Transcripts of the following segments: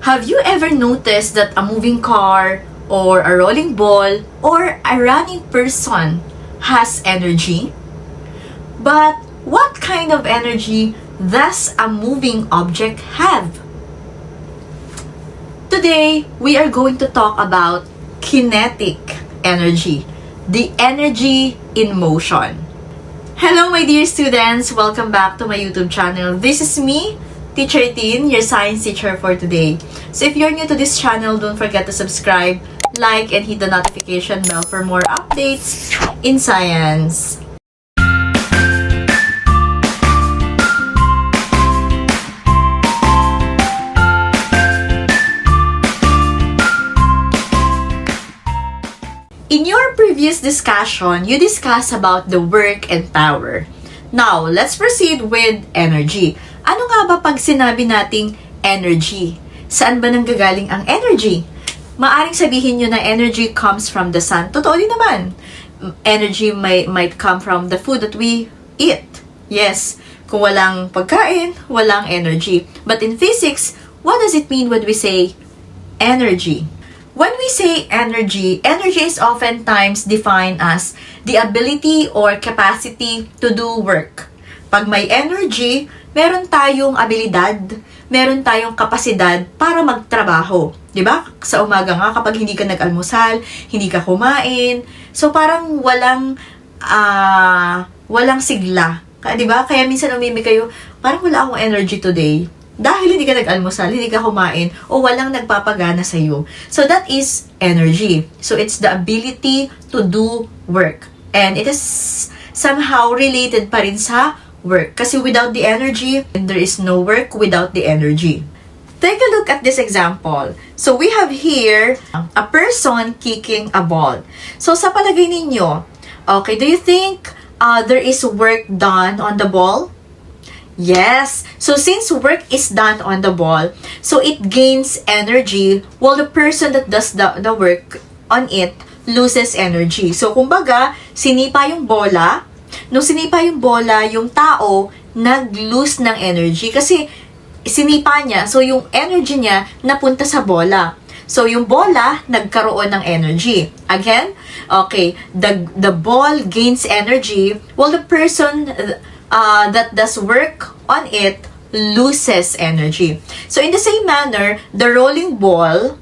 Have you ever noticed that a moving car or a rolling ball or a running person has energy? But what kind of energy does a moving object have? Today, we are going to talk about kinetic energy, the energy in motion. Hello my dear students! Welcome back to my YouTube channel. This is me, Teacher Tin, your science teacher for today. So if you're new to this channel, don't forget to subscribe, like, and hit the notification bell for more updates in science. In your previous discussion, you discussed about the work and power. Now, let's proceed with energy. Ano nga ba pag sinabi nating energy? Saan ba nanggagaling ang energy? Maaring sabihin nyo na energy comes from the sun. Totoo din naman. Energy might come from the food that we eat. Yes, kung walang pagkain, walang energy. But in physics, what does it mean when we say energy? When we say energy, energy is oftentimes defined as the ability or capacity to do work. Pag may energy, meron tayong abilidad, meron tayong kapasidad para magtrabaho. 'Di ba? Sa umaga nga, kapag hindi ka nag-almusal, hindi ka kumain, so parang walang sigla. 'Di ba? Kaya minsan umimi kayo, parang wala akong energy today. Dahil hindi ka nag-almusal, hindi ka kumain, o walang nagpapagana sa iyo. So that is energy. So it's the ability to do work. And it is somehow related pa rin sa work. Kasi without the energy, there is no work without the energy. Take a look at this example. So we have here a person kicking a ball. So sa palagay ninyo, okay, do you think there is work done on the ball? Yes. So since work is done on the ball, so it gains energy while the person that does the work on it loses energy. So kumbaga, sinipa yung bola. Nung sinipa yung bola, yung tao nag-lose ng energy kasi sinipa niya. So yung energy niya napunta sa bola. So yung bola nagkaroon ng energy. Again, okay, the ball gains energy while the person that does work on it loses energy. So in the same manner, the rolling ball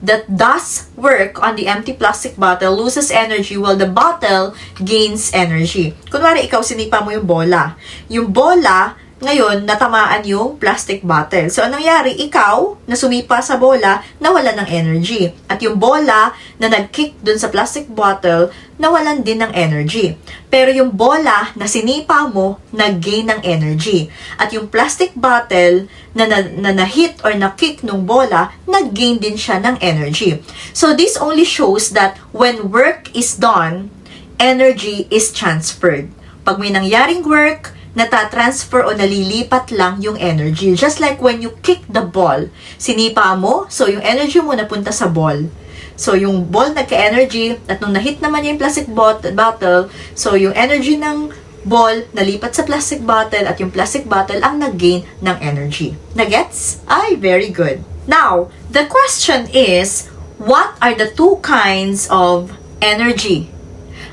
that does work on the empty plastic bottle loses energy while the bottle gains energy. Kunwari ikaw sinipa mo yung bola. Yung bola ngayon natamaan yung plastic bottle. So anong nangyari? Ikaw na sumipa sa bola nawalan ng energy. At yung bola na nag-kick dun sa plastic bottle nawalan din ng energy. Pero yung bola na sinipa mo, nag-gain ng energy. At yung plastic bottle na na-hit or na-kick nung bola, nag-gain din siya ng energy. So this only shows that when work is done, energy is transferred. Pag may nangyaring work, natatransfer o nalilipat lang yung energy. Just like when you kick the ball, sinipa mo, so yung energy mo napunta sa ball. So, yung ball nagka-energy, at nung nahit naman yung plastic bottle, so yung energy ng ball nalipat sa plastic bottle at yung plastic bottle ang nag-gain ng energy. Nagets? Ay, very good. Now, the question is, what are the two kinds of energy?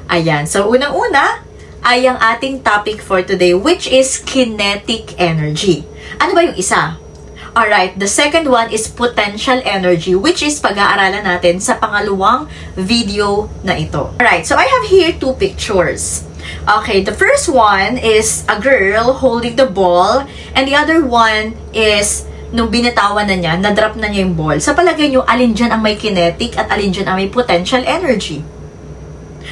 Ayan. So, unang-una ay ang ating topic for today, which is kinetic energy. Ano ba yung isa? Alright, the second one is potential energy, which is pag-aaralan natin sa pangalawang video na ito. Alright, so I have here two pictures. Okay, the first one is a girl holding the ball, and the other one is nung binitawan na niya, na-drop na niya yung ball. Sa palagay niyo, alin dyan ang may kinetic at alin dyan ang may potential energy?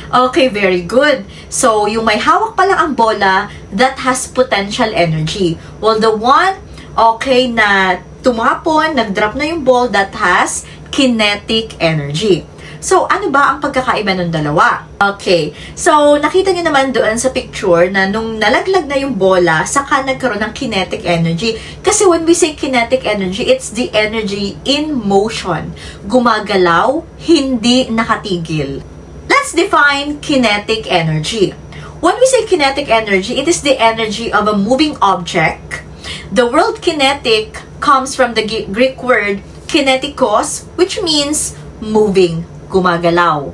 Okay, very good. So, yung may hawak pa lang ang bola, that has potential energy. While the one okay na tumapon, nag-drop na yung ball, that has kinetic energy. So, ano ba ang pagkakaiba ng dalawa? Okay, so nakita niyo naman doon sa picture na nung nalaglag na yung bola, saka nagkaroon ng kinetic energy. Kasi when we say kinetic energy, it's the energy in motion. Gumagalaw, hindi nakatigil. Let's define kinetic energy. When we say kinetic energy, it is the energy of a moving object The word kinetic comes from the Greek word kinetikos, which means moving, gumagalaw.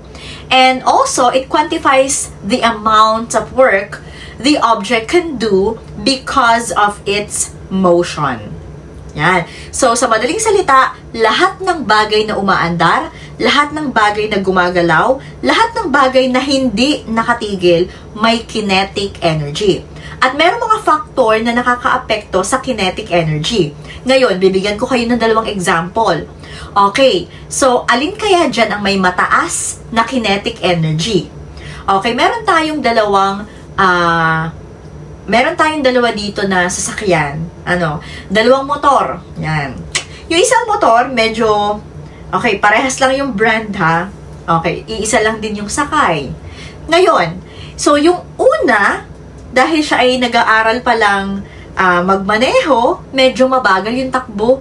And also, it quantifies the amount of work the object can do because of its motion. Yan. So, sa madaling salita, lahat ng bagay na umaandar, lahat ng bagay na gumagalaw, lahat ng bagay na hindi nakatigil, may kinetic energy. At meron mga factor na nakakaapekto sa kinetic energy. Ngayon, bibigyan ko kayo ng dalawang example. Okay, so alin kaya dyan ang may mataas na kinetic energy? Okay, meron tayong dalawa dito na sasakyan. Dalawang motor. Yan. Yung isang motor, medyo, okay, parehas lang yung brand ha. Okay, iisa lang din yung sakay. Ngayon, so yung una, dahil siya ay nag-aaral pa lang magmaneho, medyo mabagal yung takbo.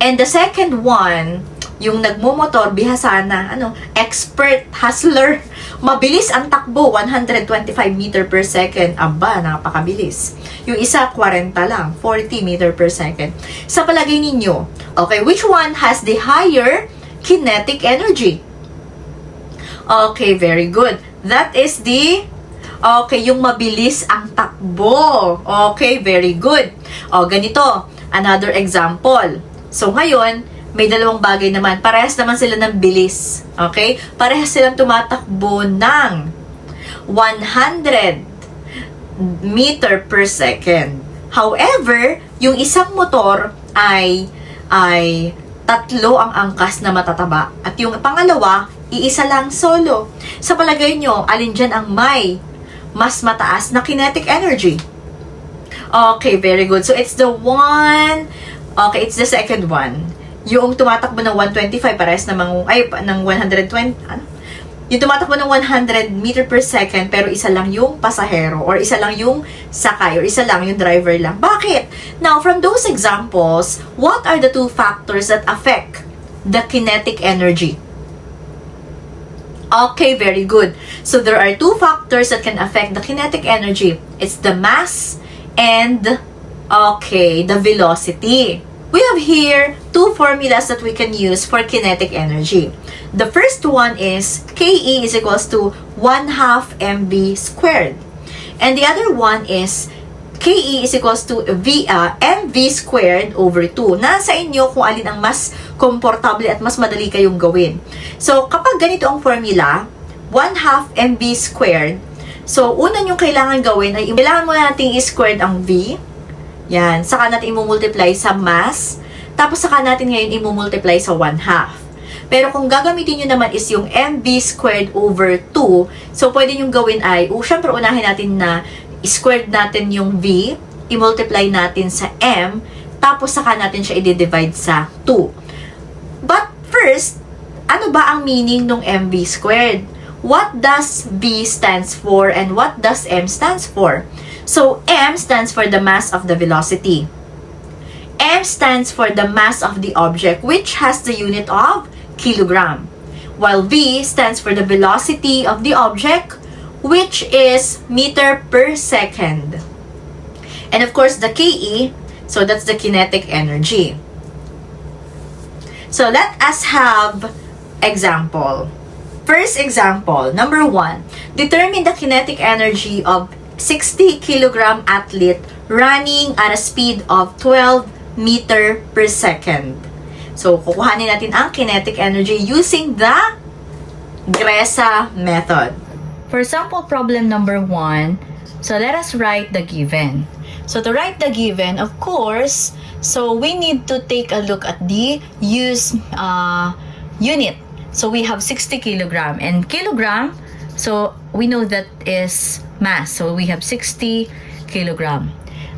And the second one, yung nagmumotor, bihasa na, expert, hustler, mabilis ang takbo, 125 meter per second. Aba, napakabilis. Yung isa, 40 lang, 40 meter per second. Sa palagay ninyo, okay, which one has the higher kinetic energy? Okay, very good. That is yung mabilis ang takbo. Okay, very good. O, ganito, another example. So, ngayon, may dalawang bagay naman. Parehas naman sila ng bilis. Okay? Parehas silang tumatakbo ng 100 meter per second. However, yung isang motor ay tatlo ang angkas na matataba. At yung pangalawa, iisa lang solo. Sa palagay nyo, alin dyan ang may mas mataas na kinetic energy? Okay, very good. So, it's the second one. Yung tumatakbo ng 125, parehas ng 120, Yung tumatakbo ng 100 meter per second, pero isa lang yung pasahero, or isa lang yung sakay, or isa lang yung driver lang. Bakit? Now, from those examples, what are the two factors that affect the kinetic energy? Okay, very good. So, there are two factors that can affect the kinetic energy. It's the mass and, the velocity. We have here two formulas that we can use for kinetic energy. The first one is KE is equals to 1/2 mv squared. And the other one is KE is equals to mv squared over 2. Nasa inyo kung alin ang mas komportable at mas madali kayong gawin. So, kapag ganito ang formula, 1/2 mv squared, so, una yung kailangan gawin ay kailangan muna natin i-squared ang v. Yan. Saka natin i-multiply sa mass. Tapos saka natin ngayon i-multiply sa 1/2. Pero kung gagamitin nyo naman is yung mv squared over 2, so pwede nyo gawin ay, syempre unahin natin na i-squared natin yung v, i-multiply natin sa m, tapos saka natin siya i-divide sa 2. But first, ano ba ang meaning ng mv squared? What does v stands for and what does m stands for? So, m stands for the mass of the velocity. M stands for the mass of the object, which has the unit of kilogram. While v stands for the velocity of the object, which is meter per second. And of course, the KE, so that's the kinetic energy. So, let us have example. First example, number 1. Determine the kinetic energy of 60 kilogram athlete running at a speed of 12 meter per second. So, kukuhanin natin ang kinetic energy using the GRESA method. For sample problem number 1, so let us write the given. So, to write the given, of course, so we need to take a look at the use unit. So, we have 60 kilogram. And kilogram, so we know that is mass. So, we have 60 kilogram.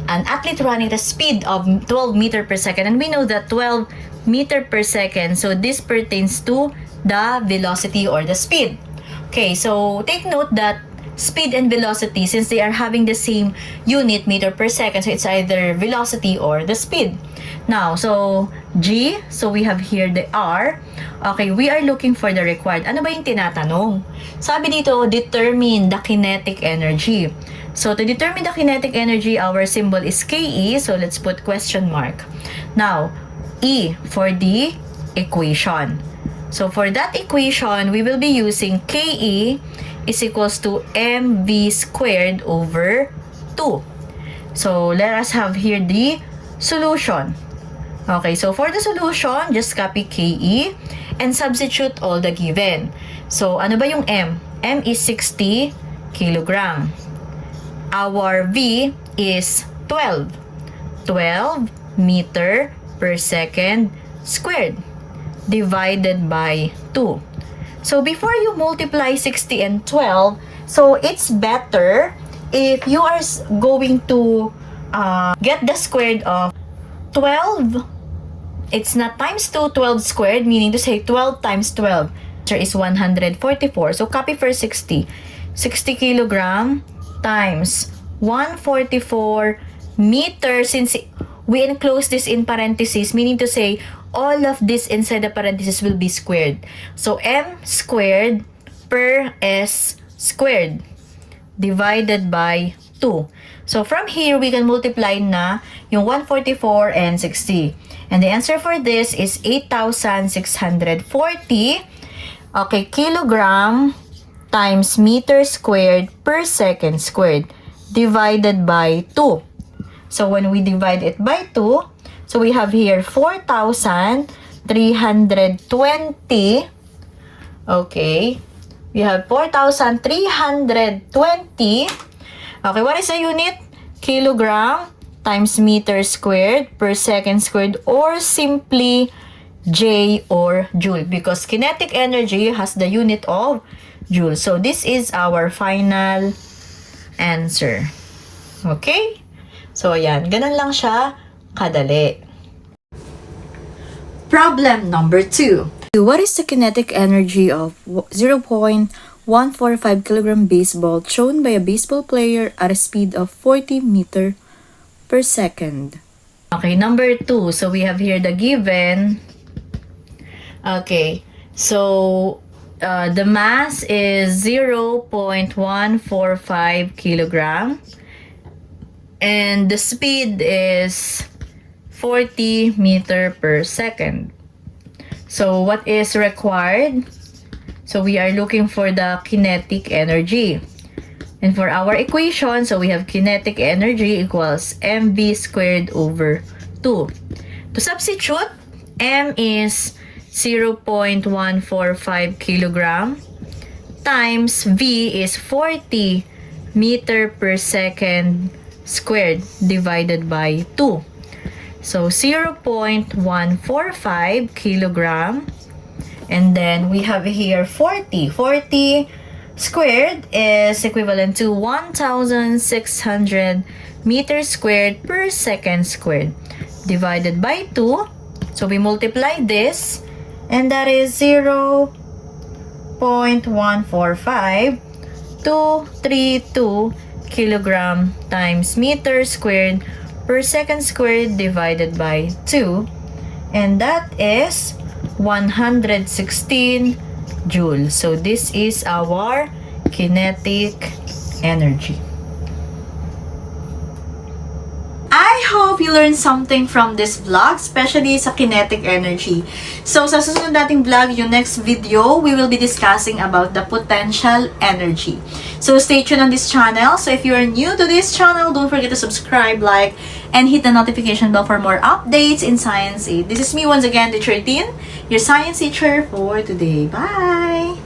An athlete running at a speed of 12 meter per second. And we know that 12 meter per second, so this pertains to the velocity or the speed. Okay, so take note that speed and velocity since they are having the same unit, meter per second. So, it's either velocity or the speed. Now, so, G. So, we have here the R. Okay, we are looking for the required. Ano ba yung tinatanong? Sabi dito, determine the kinetic energy. So, to determine the kinetic energy, our symbol is KE. So, let's put question mark. Now, E for the equation. So, for that equation, we will be using KE is equals to mv squared over 2. So, let us have here the solution. Okay, so for the solution, just copy KE and substitute all the given. So, ano ba yung M? M is 60 kilogram. Our V is 12. 12 meter per second squared divided by 2. So, before you multiply 60 and 12, so it's better if you are going to get the squared of 12. It's not times 2, 12 squared, meaning to say 12 times 12. Answer is 144. So, copy for 60. 60 kilogram times 144 meters. Since we enclose this in parentheses, meaning to say all of this inside the parentheses will be squared. So, m squared per s squared divided by 2. So, from here, we can multiply na yung 144 and 60. And the answer for this is 8,640. Okay, kilogram times meter squared per second squared divided by 2. So, when we divide it by 2, so we have here 4,320. Okay. We have 4,320. Okay, what is the unit? Kilogram times meter squared per second squared, or simply J or joule, because kinetic energy has the unit of joule. So, this is our final answer. Okay? So, ayan. Ganun lang siya kadali. Problem number 2. What is the kinetic energy of 0.145 kilogram baseball thrown by a baseball player at a speed of 40 meter per second? Okay, number 2. So, we have here the given. Okay. So, the mass is 0.145 kilogram. And the speed is 40 meter per second. So, what is required? So, we are looking for the kinetic energy. And for our equation, so we have kinetic energy equals mv squared over 2. To substitute, m is 0.145 kilogram times v is 40 meter per second squared divided by 2. So, 0.145 kilogram. And then, we have here 40. 40 squared is equivalent to 1,600 meters squared per second squared divided by 2. So, we multiply this. And that is 0.145 232 kilogram times meter squared per second squared divided by 2. And that is 116 joules. So, this is our kinetic energy. I hope you learned something from this vlog, especially sa kinetic energy. So, sa susunod nating vlog, yung next video, we will be discussing about the potential energy. So, stay tuned on this channel. So, if you are new to this channel, don't forget to subscribe, like, and hit the notification bell for more updates in Science 8. This is me once again, Teacher Tin, your science teacher for today. Bye!